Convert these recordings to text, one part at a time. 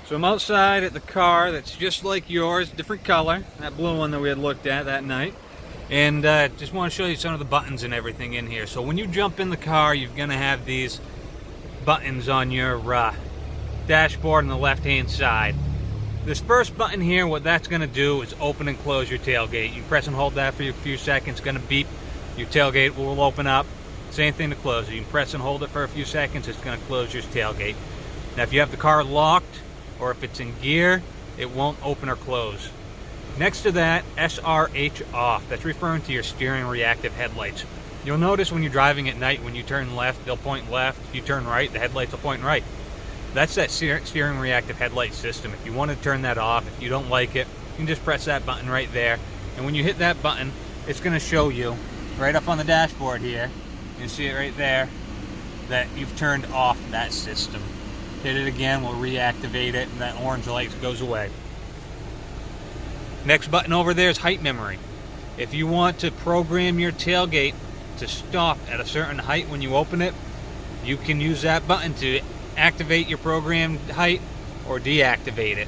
So I'm outside at the car that's just like yours, different color, that blue one that we had looked at that night. And just want to show you some of the buttons and everything in here. So when you jump in the car, you're going to have these buttons on your dashboard on the left-hand side. This first button here, what that's going to do is open and close your tailgate. You press and hold that for a few seconds, it's going to beep. Your tailgate will open up. Same thing to close it. You can press and hold it for a few seconds, it's going to close your tailgate. Now if you have the car locked or if it's in gear, it won't open or close. Next to that, SRH off. That's referring to your steering reactive headlights. You'll notice when you're driving at night, when you turn left, they'll point left. If you turn right, the headlights will point right. That's that steering reactive headlight system. If you want to turn that off, if you don't like it, you can just press that button right there. And when you hit that button, it's going to show you right up on the dashboard here. You can see it right there that you've turned off that system. Hit it again, we'll reactivate it, and that orange light goes away. Next button over there is height memory. If you want to program your tailgate to stop at a certain height when you open it, you can use that button to activate your programmed height or deactivate it.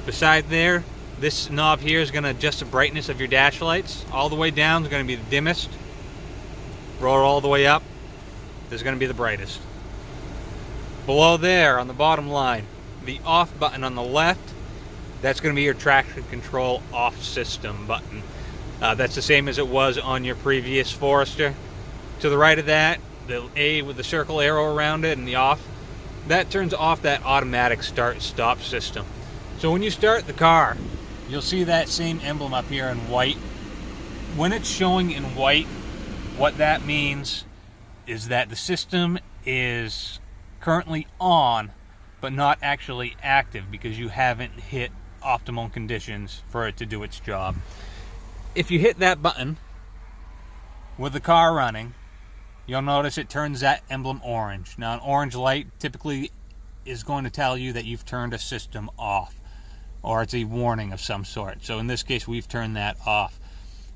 Beside there, this knob here is going to adjust the brightness of your dash lights. All the way down is going to be the dimmest. Roll it all the way up, this is going to be the brightest. Below there on the bottom line, the off button on the left, that's going to be your traction control off system button. That's the same as it was on your previous Forester. To the right of that, the A with the circle arrow around it and the off, that turns off that automatic start stop system. So when you start the car, you'll see that same emblem up here in white. When it's showing in white, what that means is that the system is currently on but not actually active because you haven't hit optimal conditions for it to do its job. If you hit that button with the car running, you'll notice it turns that emblem orange. Now an orange light typically is going to tell you that you've turned a system off, or it's a warning of some sort. So in this case, we've turned that off.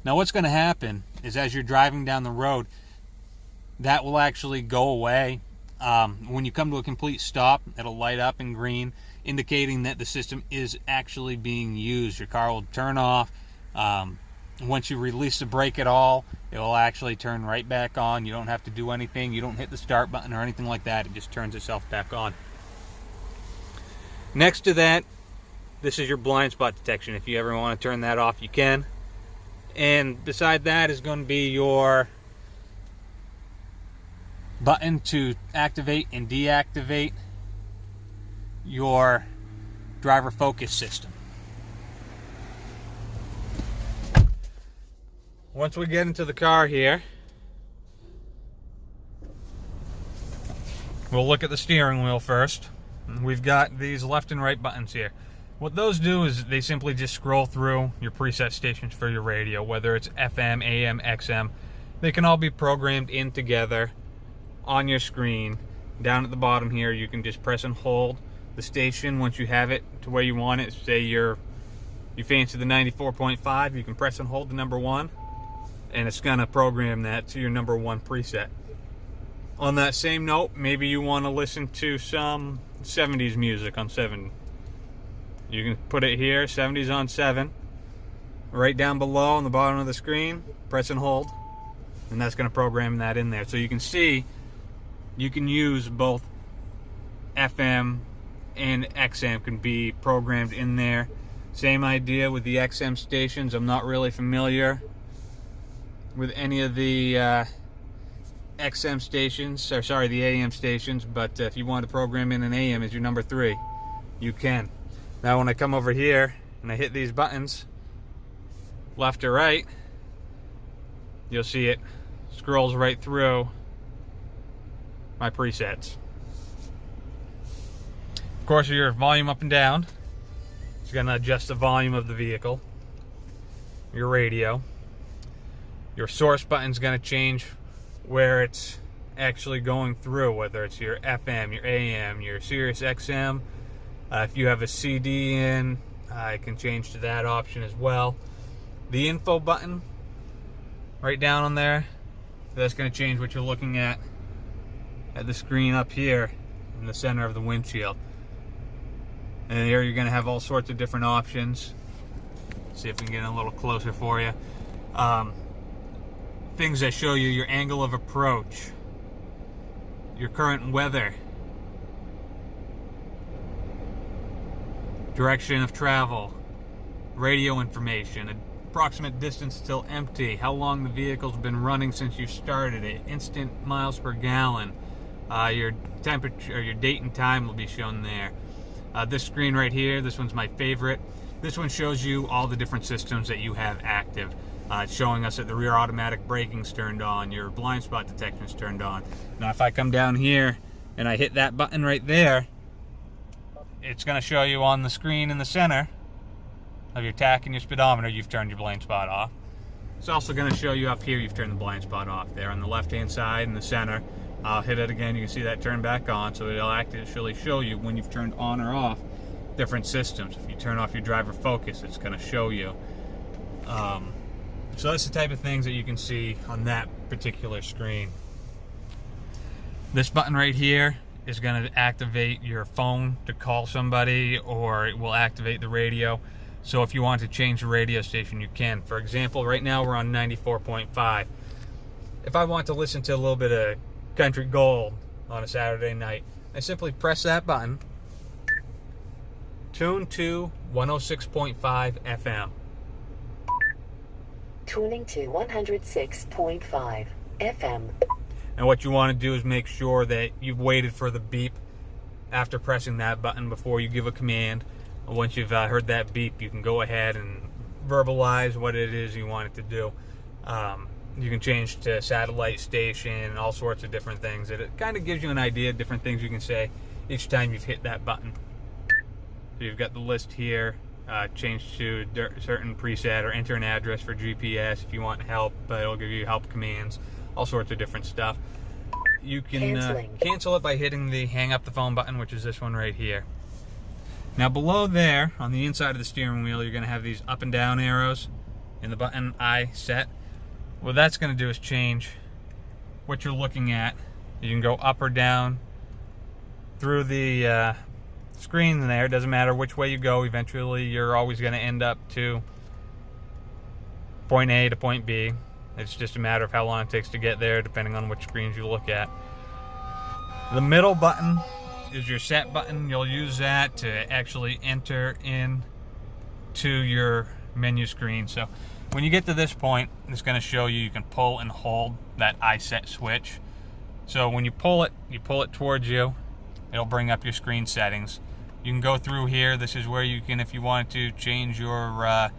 Now what's going to happen is as you're driving down the road, that will actually go away. When you come to a complete stop, it'll light up in green, indicating that the system is actually being used. Your car will turn off. Once you release the brake at all, it will actually turn right back on. You don't have to do anything. You don't hit the start button or anything like that. It just turns itself back on. Next to that, this is your blind spot detection. If you ever want to turn that off, you can. And beside that is going to be your button to activate and deactivate your driver focus system. Once we get into the car here, we'll look at the steering wheel first. We've got these left and right buttons here. What those do is they simply just scroll through your preset stations for your radio, whether it's FM, AM, XM. They can all be programmed in together on your screen. Down at the bottom here, you can just press and hold the station once you have it to where you want it. Say you fancy the 94.5, you can press and hold the number 1, and it's going to program that to your number 1 preset. On that same note, maybe you want to listen to some 70s music on 7. You can put it here, 70s on 7. Right down below on the bottom of the screen, press and hold, and that's going to program that in there. So you can see you can use both FM and XM can be programmed in there. Same idea with the XM stations. I'm not really familiar with any of the XM stations, or sorry, the AM stations, but if you want to program in an AM as your number 3, you can. Now when I come over here and I hit these buttons, left or right, you'll see it scrolls right through my presets. Of course, your volume up and down, it's going to adjust the volume of the vehicle. Your radio. Your source button is going to change where it's actually going through, whether it's your FM, your AM, your Sirius XM. If you have a CD in, I can change to that option as well. The info button, right down on there, that's going to change what you're looking at the screen up here in the center of the windshield. And here you're going to have all sorts of different options. See if we can get a little closer for you. Things that show you your angle of approach, your current weather, direction of travel, radio information, approximate distance till empty, how long the vehicle's been running since you started it, instant miles per gallon, your temperature, your date and time will be shown there. This screen right here, this one's my favorite. This one shows you all the different systems that you have active. It's showing us that the rear automatic braking's turned on, your blind spot detection's turned on. Now if I come down here and I hit that button right there, it's going to show you on the screen in the center of your tach and your speedometer you've turned your blind spot off. It's also going to show you up here you've turned the blind spot off there on the left hand side in the center. I'll hit it again, you can see that turn back on, so it'll actually show you when you've turned on or off different systems. If you turn off your driver focus, it's going to show you. So that's the type of things that you can see on that particular screen. This button right here is going to activate your phone to call somebody, or it will activate the radio. So if you want to change the radio station, you can. For example, right now we're on 94.5. If I want to listen to a little bit of country gold on a Saturday night, I simply press that button, tune to 106.5 FM. Tuning to 106.5 FM. And what you want to do is make sure that you've waited for the beep after pressing that button before you give a command. Once you've heard that beep, you can go ahead and verbalize what it is you want it to do. You can change to satellite station and all sorts of different things. It kind of gives you an idea of different things you can say each time you've hit that button. So you've got the list here. Change to a certain preset, or enter an address for GPS if you want help. It'll give you help commands, all sorts of different stuff. You can cancel it by hitting the hang up the phone button, which is this one right here. Now below there, on the inside of the steering wheel, you're going to have these up and down arrows in the button I set. What that's going to do is change what you're looking at. You can go up or down through the screen there. It doesn't matter which way you go. Eventually you're always going to end up to point A to point B. It's just a matter of how long it takes to get there, depending on which screens you look at. The middle button is your set button. You'll use that to actually enter in to your menu screen. So when you get to this point, it's going to show you can pull and hold that I set switch. So when you pull it towards you, it'll bring up your screen settings. You can go through here. This is where you can, if you wanted to, change your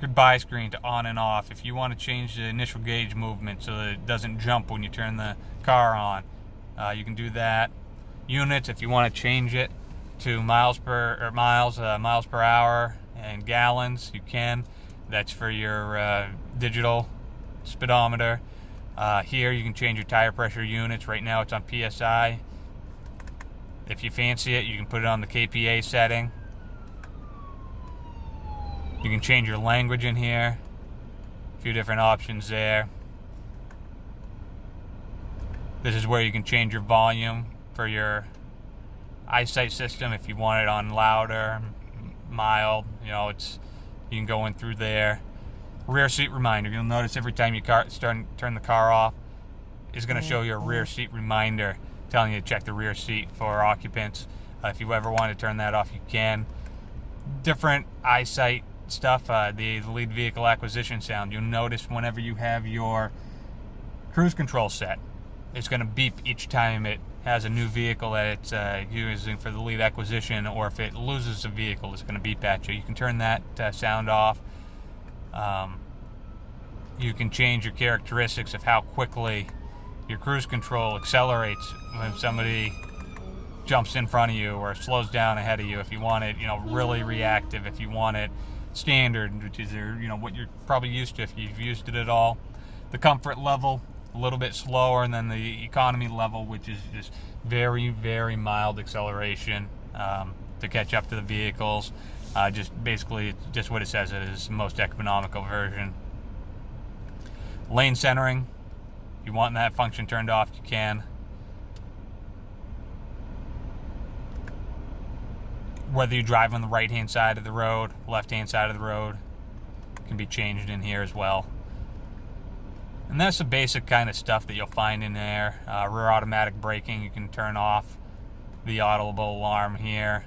goodbye screen to on and off. If you want to change the initial gauge movement so that it doesn't jump when you turn the car on, you can do that. Units, if you want to change it to miles per hour and gallons, you can. That's for your digital speedometer. Here you can change your tire pressure units. Right now it's on PSI. If you fancy it, you can put it on the KPA setting. You can change your language in here. A few different options there. This is where you can change your volume for your eyesight system. If you want it on louder, mild, you can go in through there. Rear seat reminder. You'll notice every time you turn the car off, it's going to show you a rear seat reminder telling you to check the rear seat for occupants. If you ever want to turn that off, you can. Different eyesight stuff. The lead vehicle acquisition sound. You'll notice whenever you have your cruise control set, it's going to beep each time it has a new vehicle that it's using for the lead acquisition, or if it loses a vehicle, it's going to beep at you. You can turn that sound off. You can change your characteristics of how quickly your cruise control accelerates when somebody jumps in front of you or slows down ahead of you. If you want it, really reactive. If you want it standard, which is what you're probably used to if you've used it at all. The comfort level, a little bit slower, and then the economy level, which is just very, very mild acceleration to catch up to the vehicles. Basically just what it says. It is the most economical version. Lane centering. If you want that function turned off, you can. Whether you drive on the right-hand side of the road, left-hand side of the road, can be changed in here as well. And that's the basic kind of stuff that you'll find in there. Rear automatic braking, you can turn off the audible alarm here.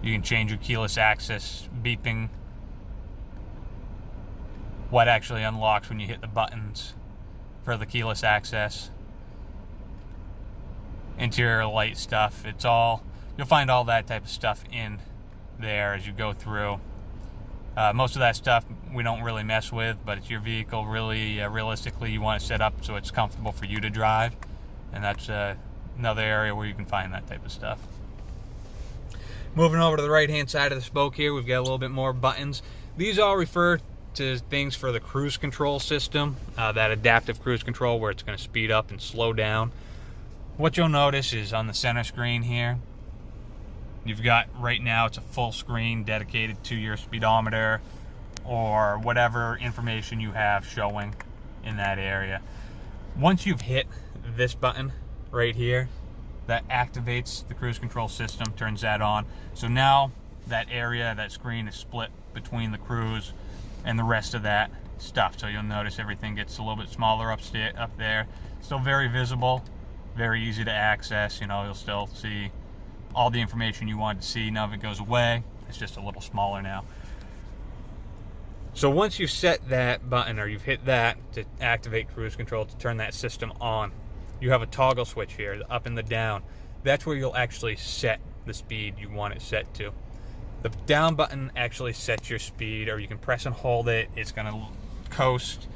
You can change your keyless access beeping. What actually unlocks when you hit the buttons for the keyless access. Interior light stuff. It's all, you'll find all that type of stuff in there as you go through. Most of that stuff we don't really mess with, but it's your vehicle. Really, realistically, you want it set up so it's comfortable for you to drive, and that's another area where you can find that type of stuff. Moving over to the right-hand side of the spoke here, we've got a little bit more buttons. These all refer to things for the cruise control system, that adaptive cruise control where it's going to speed up and slow down. What you'll notice is on the center screen here, you've got, right now, it's a full screen dedicated to your speedometer or whatever information you have showing in that area. Once you've hit this button right here, that activates the cruise control system, turns that on. So now that area, that screen is split between the cruise and the rest of that stuff. So you'll notice everything gets a little bit smaller up there. Still very visible, very easy to access. You know, you'll still see all the information you want to see. None of it goes away. It's just a little smaller now. So once you've set that button, or you've hit that to activate cruise control, to turn that system on, you have a toggle switch here, the up and the down. That's where you'll actually set the speed you want it set to. The down button actually sets your speed, or you can press and hold it. It's going to coast.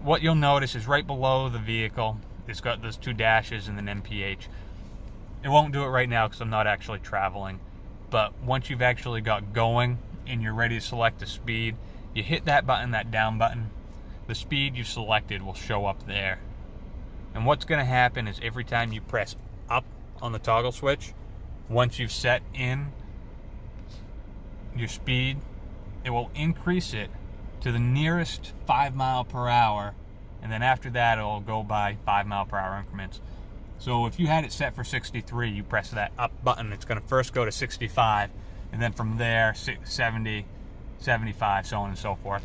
What you'll notice is right below the vehicle, it's got those two dashes and then MPH. It won't do it right now because I'm not actually traveling. But once you've actually got going and you're ready to select the speed, you hit that button, that down button, the speed you selected will show up there. And what's going to happen is every time you press up on the toggle switch, once you've set in your speed, it will increase it to the nearest 5 mile per hour, and then after that it'll go by 5 mile per hour increments. So if you had it set for 63, you press that up button, it's going to first go to 65, and then from there 70, 75, so on and so forth.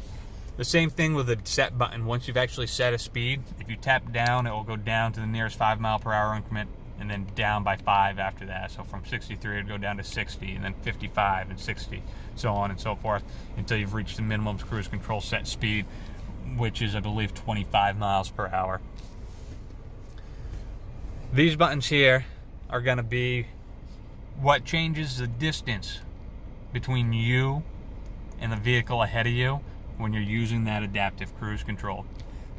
The same thing with the set button. Once you've actually set a speed, if you tap down, it will go down to the nearest 5 mile per hour increment, and then down by 5 after that. So from 63 it'd go down to 60, and then 55 and 60, so on and so forth, until you've reached the minimum cruise control set speed, which is, I believe, 25 miles per hour. These buttons here are going to be what changes the distance between you and the vehicle ahead of you when you're using that adaptive cruise control.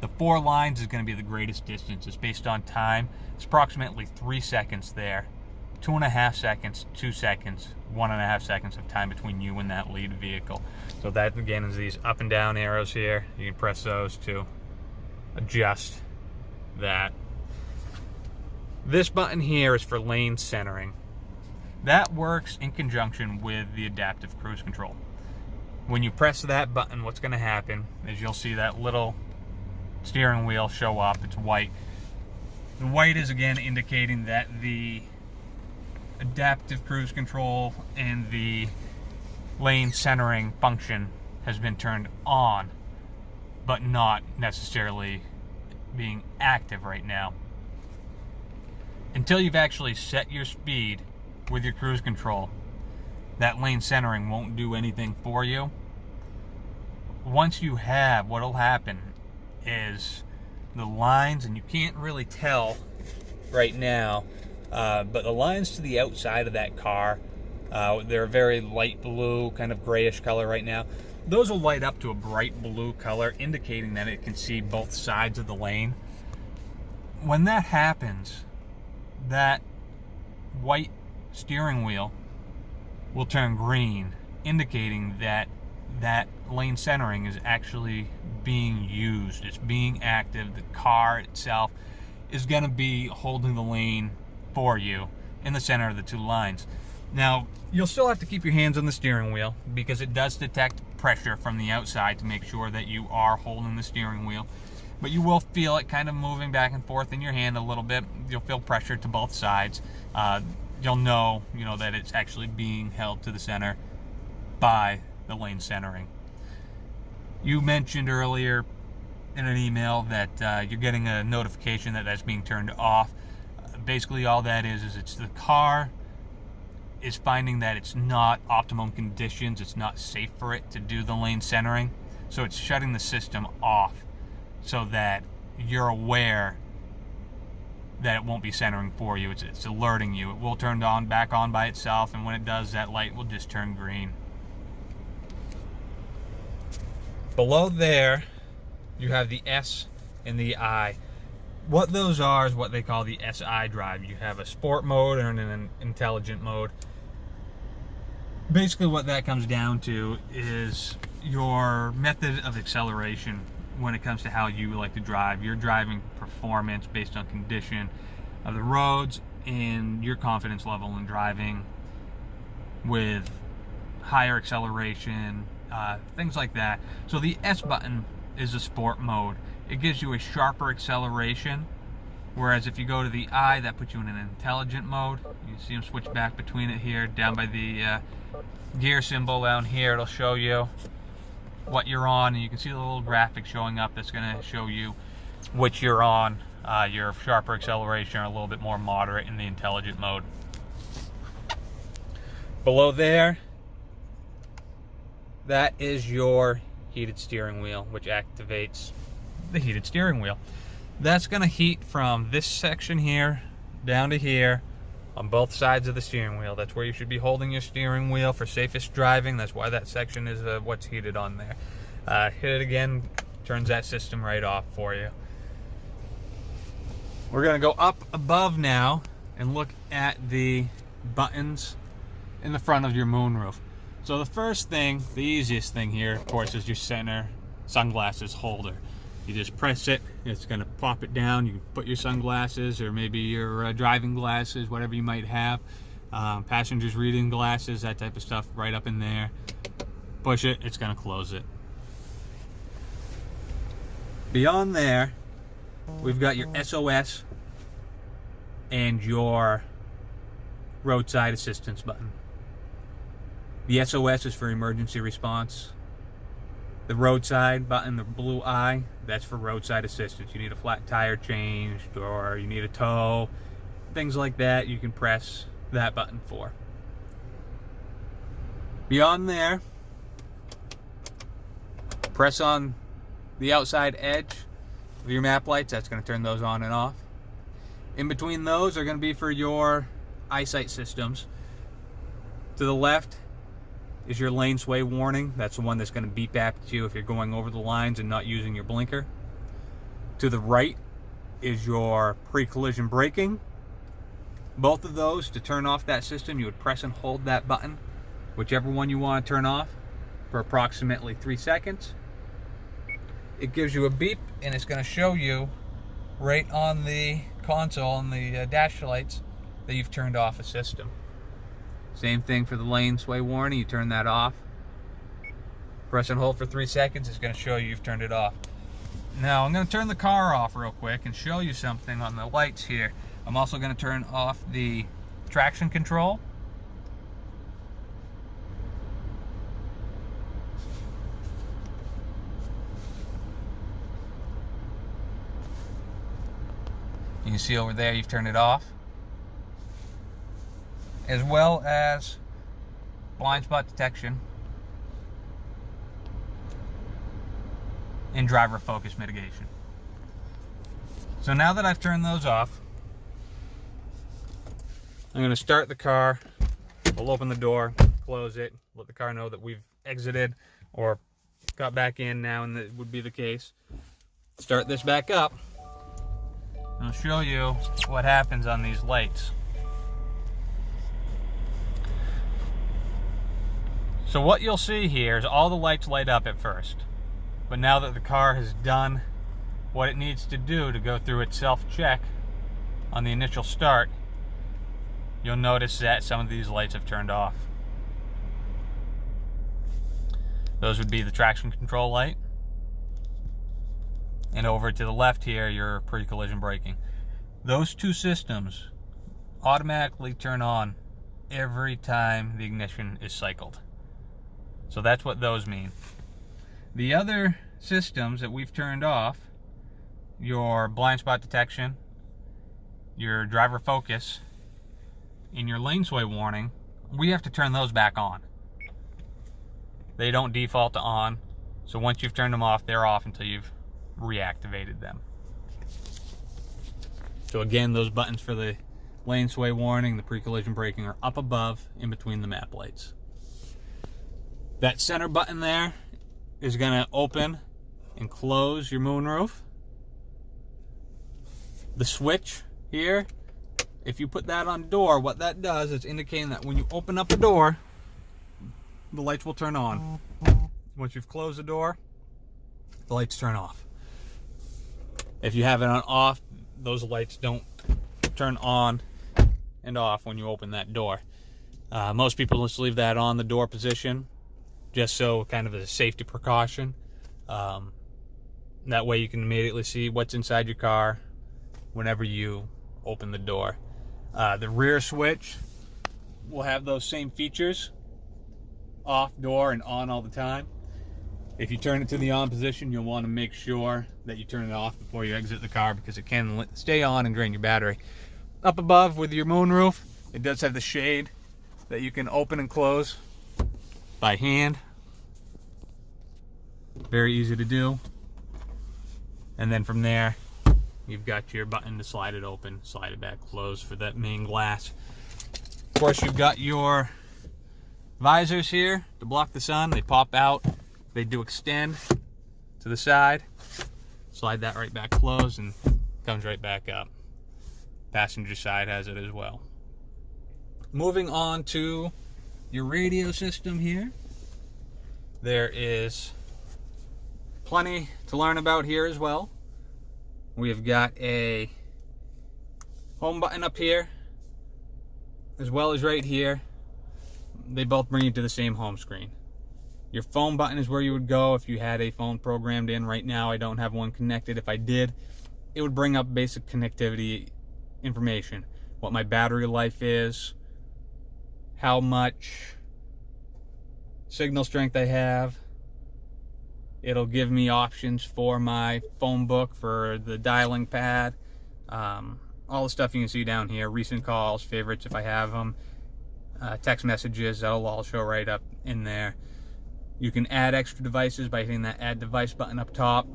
The 4 lines is going to be the greatest distance. It's based on time. It's approximately 3 seconds there. 2.5 seconds, 2 seconds, 1.5 seconds of time between you and that lead vehicle. So that, again, is these up and down arrows here. You can press those to adjust that. This button here is for lane centering. That works in conjunction with the adaptive cruise control. When you press that button, what's going to happen is you'll see that little steering wheel show up. It's white. The white is, again, indicating that the adaptive cruise control and the lane centering function has been turned on, but not necessarily being active right now. Until you've actually set your speed with your cruise control, that lane centering won't do anything for you. Once you have, what'll happen is the lines, and you can't really tell right now, but the lines to the outside of that car, they're a very light blue, kind of grayish color right now. Those will light up to a bright blue color, indicating that it can see both sides of the lane. When that happens, that white steering wheel will turn green, indicating that that lane centering is actually being used. It's being active. The car itself is going to be holding the lane for you in the center of the 2 lines. Now, you'll still have to keep your hands on the steering wheel because it does detect pressure from the outside to make sure that you are holding the steering wheel. but you will feel it kind of moving back and forth in your hand a little bit. You'll feel pressure to both sides. You'll know, that it's actually being held to the center by the lane centering. You mentioned earlier in an email that you're getting a notification that that's being turned off. Basically, all that is it's the car is finding that it's not optimum conditions. It's not safe for it to do the lane centering, so it's shutting the system off so that you're aware that it won't be centering for you. It's alerting you. It will turn back on by itself, and when it does, that light will just turn green. Below there, you have the S and the I. What those are is what they call the SI drive. You have a sport mode and an intelligent mode. Basically what that comes down to is your method of acceleration when it comes to how you like to drive. Your driving performance based on condition of the roads and your confidence level in driving with higher acceleration, things like that. So the S button is a sport mode. It gives you a sharper acceleration, whereas if you go to the I, that puts you in an intelligent mode. You see them switch back between it here. Down by the gear symbol down here, it'll show you what you're on, and you can see the little graphic showing up that's going to show you which you're on. Your sharper acceleration or a little bit more moderate in the intelligent mode. Below there, that is your heated steering wheel, which activates the heated steering wheel. That's going to heat from this section here down to here on both sides of the steering wheel. That's where you should be holding your steering wheel for safest driving. That's why that section is what's heated on there. Hit it again, turns that system right off for you. We're going to go up above now and look at the buttons in the front of your moonroof. So the first thing, the easiest thing here, of course, is your center sunglasses holder. You just press it, it's going to pop it down. You can put your sunglasses or maybe your driving glasses, whatever you might have, passengers reading glasses, that type of stuff, right up in there. Push it, it's going to close it. Beyond there, we've got your SOS and your roadside assistance button. The SOS is for emergency response. The roadside button, the blue I, that's for roadside assistance. You need a flat tire changed or you need a tow, things like that, you can press that button for. Beyond there, press on the outside edge of your map lights. That's going to turn those on and off. In between those are going to be for your eyesight systems. To the left is your lane sway warning. That's the one that's going to beep at you if you're going over the lines and not using your blinker. To the right is your pre-collision braking. Both of those, to turn off that system, you would press and hold that button, whichever one you want to turn off, for approximately 3 seconds. It gives you a beep and it's going to show you right on the console on the dash lights that you've turned off a system. Same thing for the lane sway warning. You turn that off. Press and hold for 3 seconds. It's going to show you you've turned it off. Now I'm going to turn the car off real quick and show you something on the lights here. I'm also going to turn off the traction control. You can see over there you've turned it off, as well as blind spot detection and driver focus mitigation. So now that I've turned those off, I'm going to start the car. We'll open the door, close it, let the car know that we've exited or got back in now, and that would be the case. Start this back up. I'll show you what happens on these lights. So what you'll see here is all the lights light up at first. But now that the car has done what it needs to do to go through its self-check on the initial start, you'll notice that some of these lights have turned off. Those would be the traction control light, And over to the left here, your pre-collision braking. Those two systems automatically turn on every time the ignition is cycled. So that's what those mean. The other systems that we've turned off, your blind spot detection, your driver focus, and your lane sway warning, we have to turn those back on. They don't default to on, so once you've turned them off, they're off until you've reactivated them. So again, those buttons for the lane sway warning, the pre-collision braking are up above in between the map lights. That center button there is going to open and close your moonroof. The switch here, if you put that on the door, what that does is indicating that when you open up the door, the lights will turn on. Once you've closed the door, the lights turn off. If you have it on off, those lights don't turn on and off when you open that door. Most people just leave that on the door position, just so kind of as a safety precaution. That way you can immediately see what's inside your car whenever you open the door. The rear switch will have those same features, off door and on all the time. If you turn it to the on position, you'll want to make sure that you turn it off before you exit the car, because it can stay on and drain your battery. Up above with your moonroof, it does have the shade that you can open and close by hand. Very easy to do. And then from there, you've got your button to slide it open, slide it back closed for that main glass. Of course, you've got your visors here to block the sun. They pop out. They do extend to the side. Slide that right back closed and comes right back up. Passenger side has it as well. Moving on to your radio system here. There is plenty to learn about here as well. We have got a home button up here, as well as right here. They both bring you to the same home screen. Your phone button is where you would go if you had a phone programmed in. Right now, I don't have one connected. If I did, it would bring up basic connectivity information. What my battery life is, how much signal strength I have. It'll give me options for my phone book, for the dialing pad, all the stuff you can see down here, recent calls, favorites if I have them, text messages, that'll all show right up in there. You can add extra devices by hitting that add device button up top,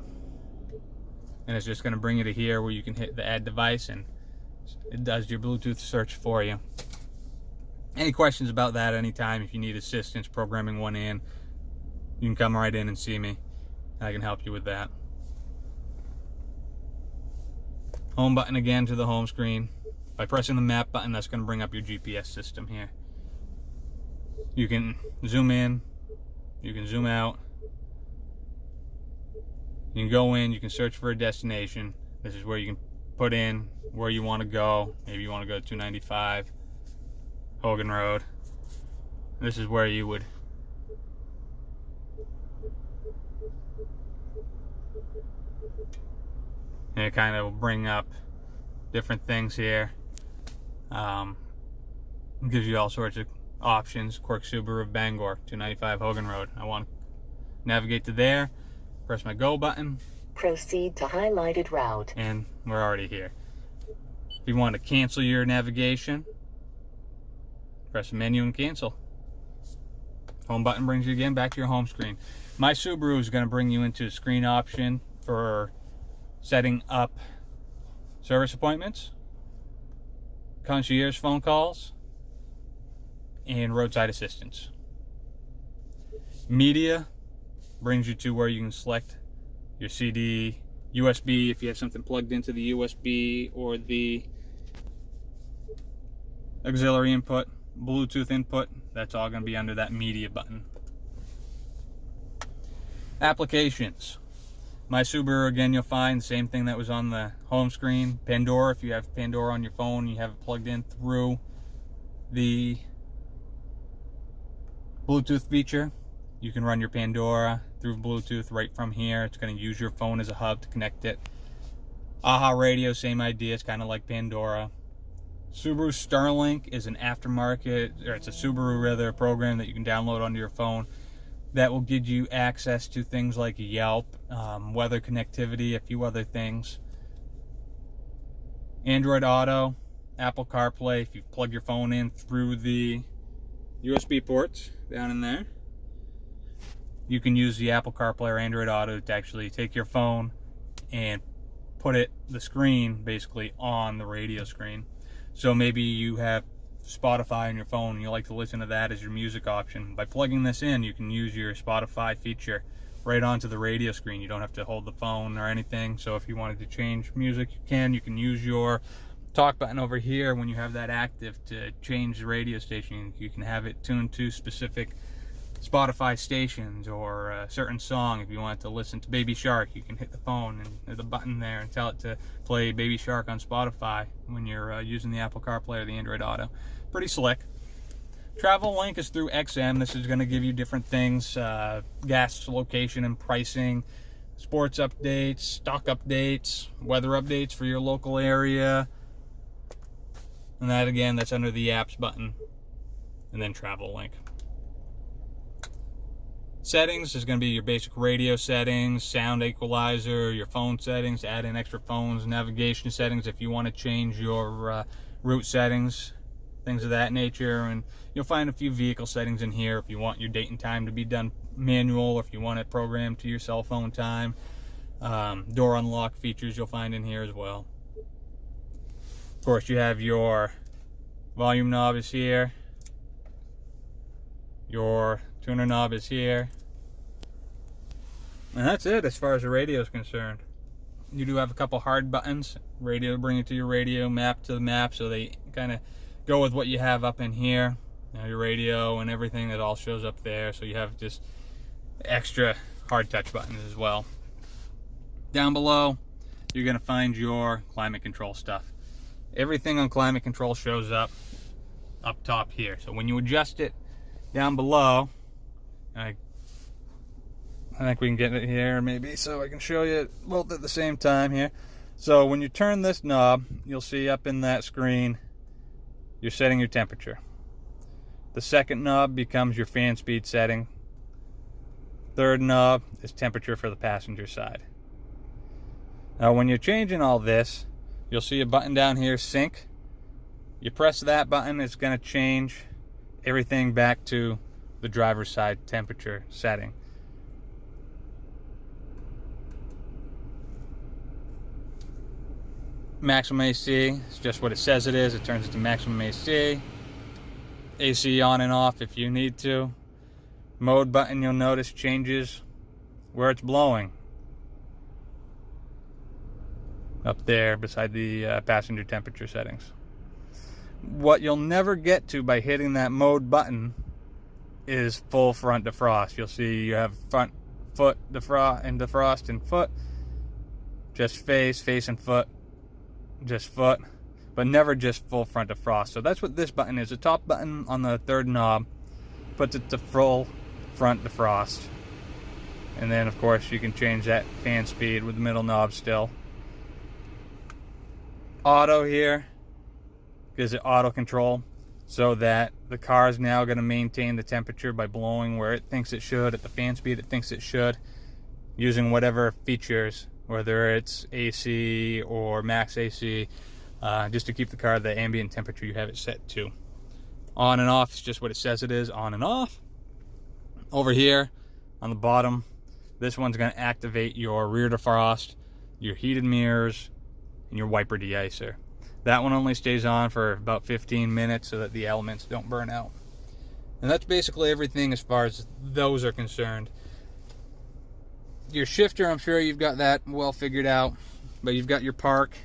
and it's just going to bring you to here where you can hit the add device and it does your Bluetooth search for you. Any questions about that anytime, if you need assistance programming one in, you can come right in and see me. I can help you with that. Home button again to the home screen. By pressing the map button, that's going to bring up your GPS system here. You can zoom in, you can zoom out, you can go in, you can search for a destination. This is where you can put in where you want to go. Maybe you want to go to 295 Hogan Road. This is where you would and it kind of will bring up different things here. It gives you all sorts of options. Quirk Subaru of Bangor, 295 Hogan Road. I want to navigate to there, press my go button. Proceed to highlighted route. And we're already here. If you want to cancel your navigation, press the menu and cancel. Home button brings you again back to your home screen. My Subaru is going to bring you into a screen option for setting up service appointments, concierge phone calls, and roadside assistance. Media brings you to where you can select your CD, USB if you have something plugged into the USB or the auxiliary input, Bluetooth input. That's all going to be under that media button. Applications. My Subaru, again, you'll find the same thing that was on the home screen. Pandora, if you have Pandora on your phone, you have it plugged in through the Bluetooth feature. You can run your Pandora through Bluetooth right from here. It's going to use your phone as a hub to connect it. AHA Radio, same idea. It's kind of like Pandora. Subaru Starlink is an aftermarket, or it's a Subaru rather, program that you can download onto your phone that will give you access to things like Yelp, weather connectivity, a few other things. Android Auto, Apple CarPlay, if you plug your phone in through the USB ports down in there, you can use the Apple CarPlay or Android Auto to actually take your phone and put the screen basically on the radio screen. So maybe you have Spotify on your phone and you like to listen to that as your music option. By plugging this in, you can use your Spotify feature right onto the radio screen. You don't have to hold the phone or anything. So if you wanted to change music, you can. You can use your talk button over here when you have that active to change the radio station. You can have it tuned to specific Spotify stations or a certain song. If you want to listen to Baby Shark, you can hit the phone and there's a button there and tell it to play Baby Shark on Spotify when you're using the Apple CarPlay or the Android Auto. Pretty slick. Travel link is through XM. This is going to give you different things, gas location and pricing, sports updates, stock updates, weather updates for your local area. And that, again, that's under the apps button. And then travel link. Settings is going to be your basic radio settings, sound equalizer, your phone settings, add in extra phones, navigation settings if you want to change your route settings, things of that nature. And you'll find a few vehicle settings in here if you want your date and time to be done manual, or if you want it programmed to your cell phone time. Door unlock features you'll find in here as well. Of course, you have your volume knob is here, your tuner knob is here, and that's it as far as the radio is concerned. You do have a couple hard buttons, radio to bring it to your radio, map to the map, so they kind of go with what you have up in here. You know, your radio and everything, that all shows up there, so you have just extra hard touch buttons as well. Down below, you're going to find your climate control stuff. Everything on climate control shows up top here. So when you adjust it down below, I think we can get it here maybe so I can show you it both at the same time here. So when you turn this knob, you'll see up in that screen you're setting your temperature. The second knob becomes your fan speed setting. Third knob is temperature for the passenger side. Now when you're changing all this, you'll see a button down here, sync. You press that button, it's going to change everything back to the driver's side temperature setting. Maximum AC is just what it says it is. It turns it to maximum AC. AC on and off if you need to. Mode button, you'll notice, changes where it's blowing. Up there beside the passenger temperature settings. What you'll never get to by hitting that mode button is full front defrost. You'll see you have front foot defrost and foot, just face and foot, just foot, but never just full front defrost. So that's what this button is. The top button on the third knob puts it to full front defrost. And then of course you can change that fan speed with the middle knob still. Auto here gives it auto control, so that the car is now going to maintain the temperature by blowing where it thinks it should, at the fan speed it thinks it should, using whatever features, whether it's AC or max AC, just to keep the car the ambient temperature you have it set to. On and off is just what it says it is, on and off. Over here on the bottom, this one's going to activate your rear defrost, your heated mirrors, and your wiper de-icer. That one only stays on for about 15 minutes so that the elements don't burn out. And that's basically everything as far as those are concerned. Your shifter, I'm sure you've got that well figured out, but you've got your park,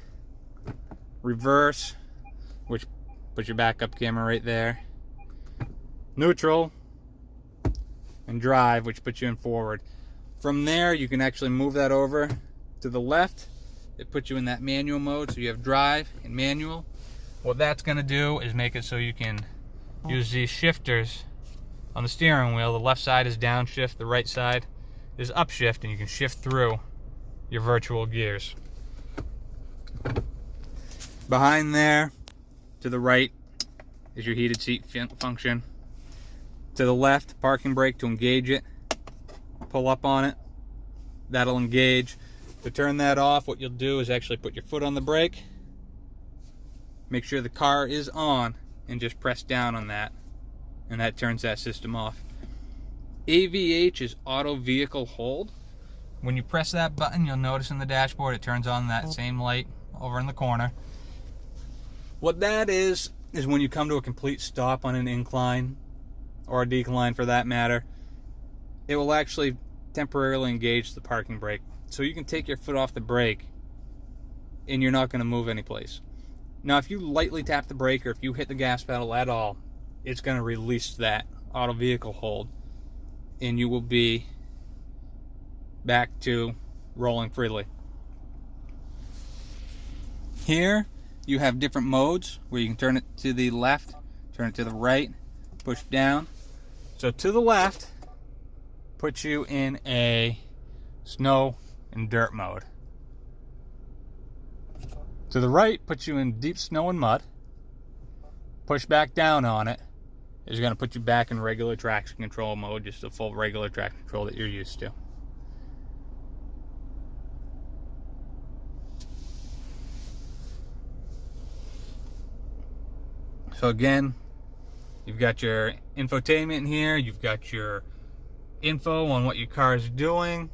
reverse, which puts your backup camera right there, neutral, and drive, which puts you in forward. From there, you can actually move that over to the left. It puts you in that manual mode, so you have drive and manual. What that's going to do is make it so you can use these shifters On the steering wheel, the left side is downshift, the right side is upshift, and you can shift through your virtual gears. Behind there, to the right, is your heated seat function. To the left, parking brake to engage it. Pull up on it. That'll engage. To turn that off, what you'll do is actually put your foot on the brake. Make sure the car is on and just press down on that. And that turns that system off. AVH is auto vehicle hold. When you press that button, you'll notice in the dashboard it turns on that same light over in the corner. What that is when you come to a complete stop on an incline or a decline for that matter, it will actually temporarily engage the parking brake. So you can take your foot off the brake and you're not going to move any place. Now if you lightly tap the brake or if you hit the gas pedal at all, it's going to release that auto vehicle hold and you will be back to rolling freely. Here you have different modes where you can turn it to the left, turn it to the right, push down. So to the left puts you in a snow and dirt mode. To the right puts you in deep snow and mud. Push back down on it is going to put you back in regular traction control mode, just a full regular traction control that you're used to. So again, you've got your infotainment in here, you've got your info on what your car is doing.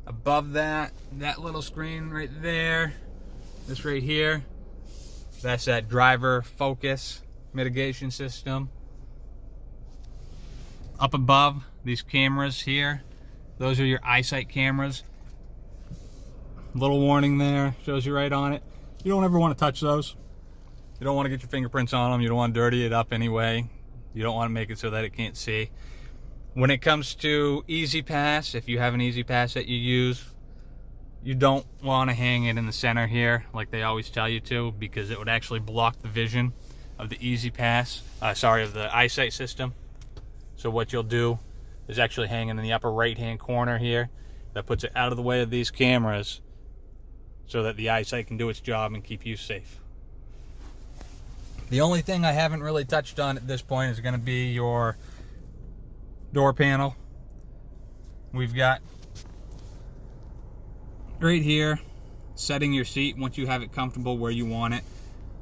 Above that, that little screen right there, this right here, that's that driver focus mitigation system. Up above, these cameras here, those are your eyesight cameras. Little warning there, shows you right on it. You don't ever want to touch those. You don't want to get your fingerprints on them. You don't want to dirty it up anyway. You don't want to make it so that it can't see. When it comes to Easy Pass, if you have an Easy Pass that you use, you don't want to hang it in the center here like they always tell you to, because it would actually block the vision of the Easy Pass, of the eyesight system. So what you'll do is actually hang it in the upper right hand corner here. That puts it out of the way of these cameras so that the eyesight can do its job and keep you safe. The only thing I haven't really touched on at this point is going to be your door panel. We've got right here setting your seat. Once you have it comfortable where you want it,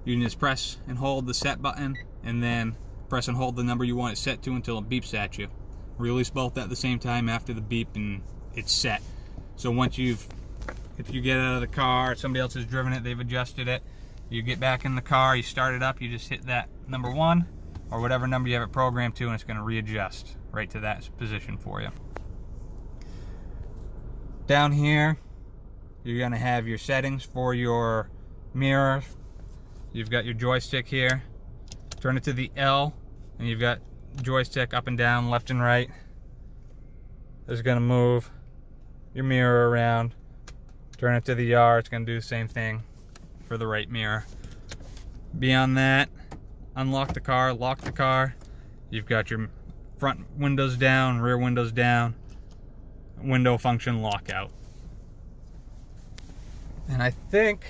you can just press and hold the set button and then press and hold the number you want it set to until it beeps at you. Release both at the same time after the beep and it's set. So once if you get out of the car, somebody else has driven it, they've adjusted it, you get back in the car, you start it up, you just hit that number 1 or whatever number you have it programmed to, and it's going to readjust right to that position for you. Down here, you're going to have your settings for your mirror. You've got your joystick here. Turn it to the L, and you've got joystick up and down, left and right. It's going to move your mirror around. Turn it to the R, it's going to do the same thing for the right mirror. Beyond that, unlock the car, lock the car. You've got your front windows down, rear windows down, window function lockout. And I think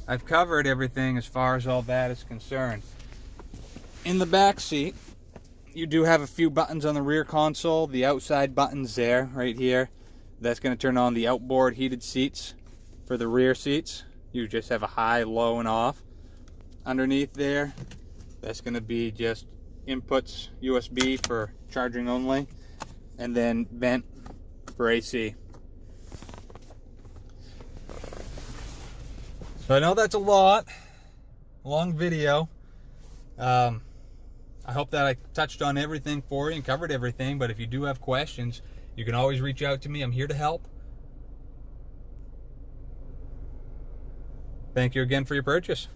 I've covered everything as far as all that is concerned. In the back seat, you do have a few buttons on the rear console. The outside buttons there, right here, that's going to turn on the outboard heated seats for the rear seats. You just have a high, low, and off. Underneath there, that's going to be just inputs, USB for charging only, and then vent for AC. So I know that's a long video. I hope that I touched on everything for you and covered everything, but if you do have questions, you can always reach out to me. I'm here to help. Thank you again for your purchase.